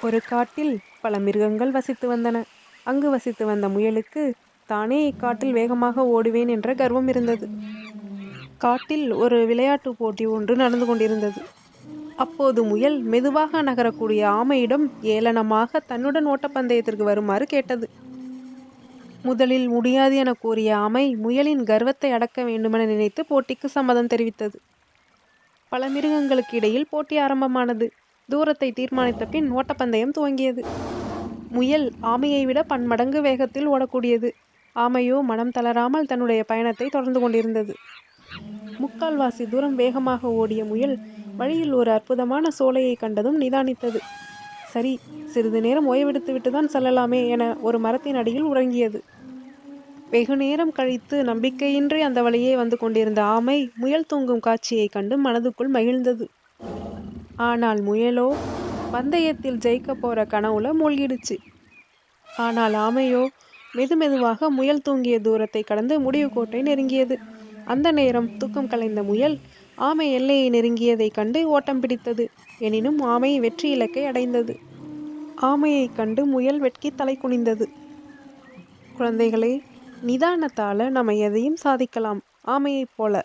ஒரு காட்டில் பல மிருகங்கள் வசித்து வந்தன. அங்கு வசித்து வந்த முயலுக்கு தானே இக்காட்டில் வேகமாக ஓடுவேன் என்ற கர்வம் இருந்தது. காட்டில் ஒரு விளையாட்டு போட்டி ஒன்று நடந்து கொண்டிருந்தது. அப்போது முயல் மெதுவாக நகரக்கூடிய ஆமையிடம் ஏளனமாக தன்னுடன் ஓட்டப்பந்தயத்திற்கு வருமாறு கேட்டது. முதலில் முடியாது என கூறிய ஆமை முயலின் கர்வத்தை அடக்க வேண்டுமென நினைத்து போட்டிக்கு சம்மதம் தெரிவித்தது. பல மிருகங்களுக்கு இடையில் போட்டி ஆரம்பமானது. தூரத்தை தீர்மானித்த பின் ஓட்டப்பந்தயம் துவங்கியது. முயல் ஆமையை விட பன்மடங்கு வேகத்தில் ஓடக்கூடியது. ஆமையோ மனம் தளராமல் தன்னுடைய பயணத்தை தொடர்ந்து கொண்டிருந்தது. முக்கால்வாசி தூரம் வேகமாக ஓடிய முயல் வழியில் ஒரு அற்புதமான சோலையை கண்டதும் நிதானித்தது. சரி, சிறிது நேரம் ஓய்வெடுத்து விட்டுதான் செல்லலாமே என ஒரு மரத்தின் அடியில் உறங்கியது. வெகு நேரம் கழித்து நம்பிக்கையின்றி அந்த வழியே வந்து கொண்டிருந்த ஆமை முயல் தூங்கும் காட்சியை கண்டு மனதுக்குள் மகிழ்ந்தது. ஆனால் முயலோ பந்தயத்தில் ஜெயிக்க போற கனவுல மூழ்கிடுச்சு. ஆனால் ஆமையோ மெதுமெதுவாக முயல் தூங்கிய தூரத்தை கடந்து முடிவு கோட்டை நெருங்கியது. அந்த நேரம் தூக்கம் கலைந்த முயல் ஆமை எல்லையை நெருங்கியதை கண்டு ஓட்டம் பிடித்தது. எனினும் ஆமை வெற்றி இலக்கை அடைந்தது. ஆமையை கண்டு முயல் வெட்கி தலை குனிந்தது. குழந்தைகளே, நிதானத்தால நம்ம எதையும் சாதிக்கலாம், ஆமையைப் போல.